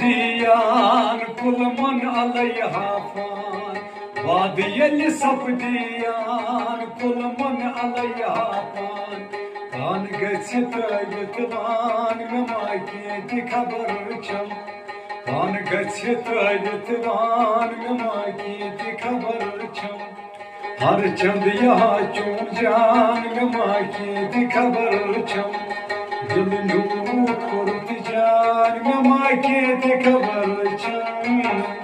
दियान Coleman अलैहा फान वाद यलि सपदियान Coleman अलैहा फान कान गछि तैबित वान मेमाके खबर छम कान गछि तैबित वान मेमाके खबर छम हर चंद यहाँ चून जान मेमाके खबर छम दिल नूर कुर्त जान मेमाके खबर छम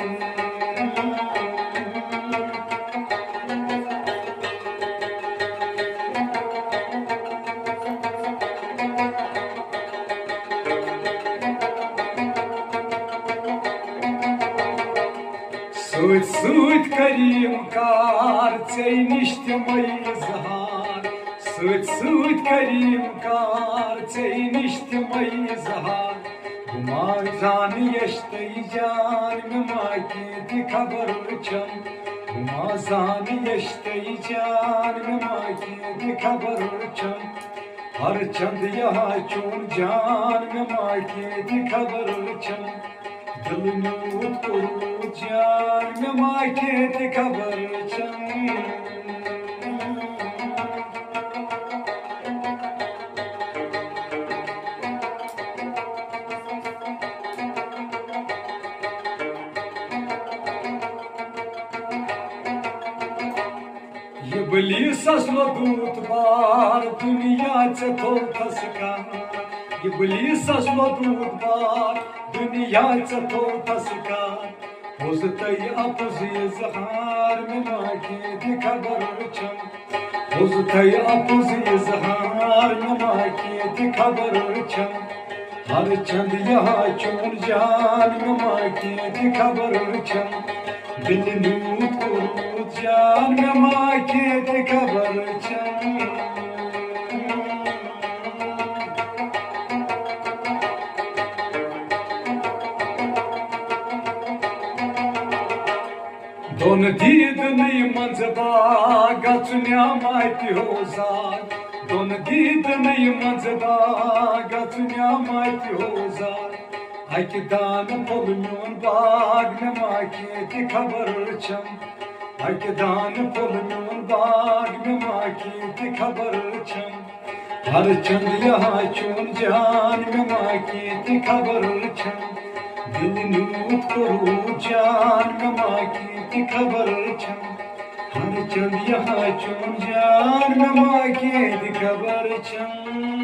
Süt süt karim kar çeynişti mayızhar Süt süt karim kar çeynişti mayızhar Gumazan yeşte can memaki kabar çam Gumazan yeşte can memaki kabar çam Har çand yaha çun can memaki kabar çam दिल नूत करू जान मेमाके खबर छम इब्लीसस लदूत बार दुनिया चे थोथस का इब्लीसस लदूत बार दुनिया चे थोथस का हुजतई अपुज इजहार मेमाके खबर छम हुजतई अपुज इजहार मेमाके खबर छम हर चंद यहाँ चून जान मेमाके खबर छम दिल नूत करू जान मेमाके खबर छम Don didnei manzba gatsunya maiti hozar Don didnei manzba gatsunya maiti hozar Aykidan polmyon bag memaki khabar cham Aykidan polmyon bag memaki khabar cham Har chand yaha chun jaan memaki khabar cham दिल नूत करू जान मेमाके खबर छम हर चंद यहाँ चून जान मेमाके खबर छम